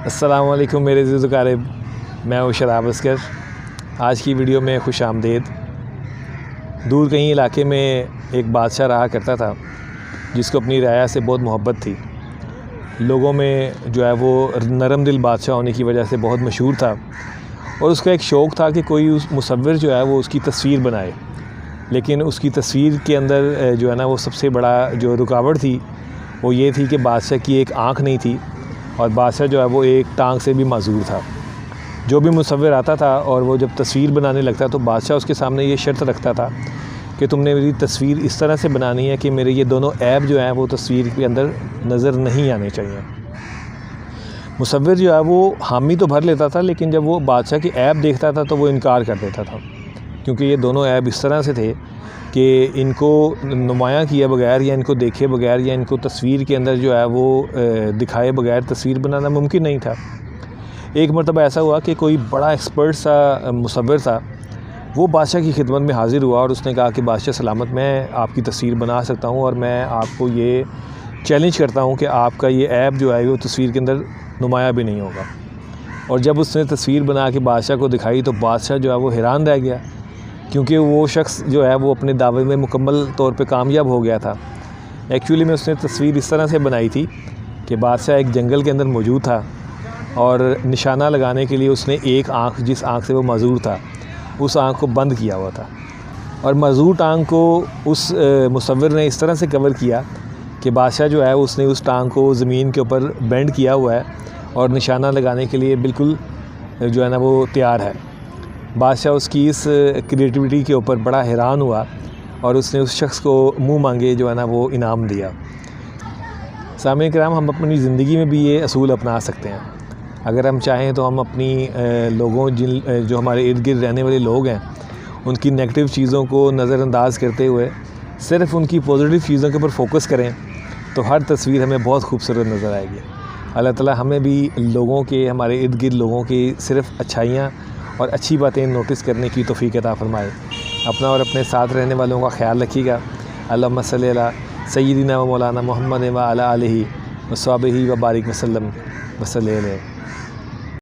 السلام علیکم میرے عزیز اقارب، میں ہوں شراب اسکر۔ آج کی ویڈیو میں خوش آمدید۔ دور کہیں علاقے میں ایک بادشاہ رہا کرتا تھا جس کو اپنی رعایا سے بہت محبت تھی۔ لوگوں میں جو ہے وہ نرم دل بادشاہ ہونے کی وجہ سے بہت مشہور تھا، اور اس کا ایک شوق تھا کہ کوئی اس مصور جو ہے وہ اس کی تصویر بنائے۔ لیکن اس کی تصویر کے اندر جو ہے نا وہ سب سے بڑا جو رکاوٹ تھی وہ یہ تھی کہ بادشاہ کی ایک آنکھ نہیں تھی، اور بادشاہ جو ہے وہ ایک ٹانگ سے بھی معذور تھا۔ جو بھی مصور آتا تھا اور وہ جب تصویر بنانے لگتا تو بادشاہ اس کے سامنے یہ شرط رکھتا تھا کہ تم نے میری تصویر اس طرح سے بنانی ہے کہ میرے یہ دونوں عیب جو ہیں وہ تصویر کے اندر نظر نہیں آنے چاہیے۔ مصور جو ہے وہ حامی تو بھر لیتا تھا، لیکن جب وہ بادشاہ کے عیب دیکھتا تھا تو وہ انکار کر دیتا تھا، کیونکہ یہ دونوں عیب اس طرح سے تھے کہ ان کو نمایاں کیے بغیر یا ان کو دیکھے بغیر یا ان کو تصویر کے اندر جو ہے وہ دکھائے بغیر تصویر بنانا ممکن نہیں تھا۔ ایک مرتبہ ایسا ہوا کہ کوئی بڑا ایکسپرٹ سا مصور تھا، وہ بادشاہ کی خدمت میں حاضر ہوا اور اس نے کہا کہ بادشاہ سلامت، میں آپ کی تصویر بنا سکتا ہوں، اور میں آپ کو یہ چیلنج کرتا ہوں کہ آپ کا یہ عیب جو ہے وہ تصویر کے اندر نمایاں بھی نہیں ہوگا۔ اور جب اس نے تصویر بنا کے بادشاہ کو دکھائی تو بادشاہ جو ہے وہ حیران رہ گیا، کیونکہ وہ شخص جو ہے وہ اپنے دعوے میں مکمل طور پہ کامیاب ہو گیا تھا۔ ایکچولی میں اس نے تصویر اس طرح سے بنائی تھی کہ بادشاہ ایک جنگل کے اندر موجود تھا، اور نشانہ لگانے کے لیے اس نے ایک آنکھ، جس آنکھ سے وہ معذور تھا، اس آنکھ کو بند کیا ہوا تھا، اور معذور ٹانگ کو اس مصور نے اس طرح سے کور کیا کہ بادشاہ جو ہے اس نے اس ٹانگ کو زمین کے اوپر بینڈ کیا ہوا ہے اور نشانہ لگانے کے لیے بالکل جو ہے نا وہ تیار ہے۔ بادشاہ اس کی اس کریٹیوٹی کے اوپر بڑا حیران ہوا، اور اس نے اس شخص کو منہ مانگے جو ہے نا وہ انعام دیا۔ سامعین کرام، ہم اپنی زندگی میں بھی یہ اصول اپنا سکتے ہیں۔ اگر ہم چاہیں تو ہم اپنی لوگوں جو ہمارے ارد گرد رہنے والے لوگ ہیں ان کی نیگیٹو چیزوں کو نظر انداز کرتے ہوئے صرف ان کی پازیٹیو چیزوں کے اوپر فوکس کریں تو ہر تصویر ہمیں بہت خوبصورت نظر آئے گی۔ اللہ تعالیٰ ہمیں بھی لوگوں کے، ہمارے ارد گرد لوگوں کی صرف اچھائیاں اور اچھی باتیں نوٹس کرنے کی توفیق عطا فرمائے۔ اپنا اور اپنے ساتھ رہنے والوں کا خیال رکھیے گا۔ اللہم صلی علی سیدنا و مولانا محمد و علی آلہ و صحبہ و بارک وسلم وصلی علیہ۔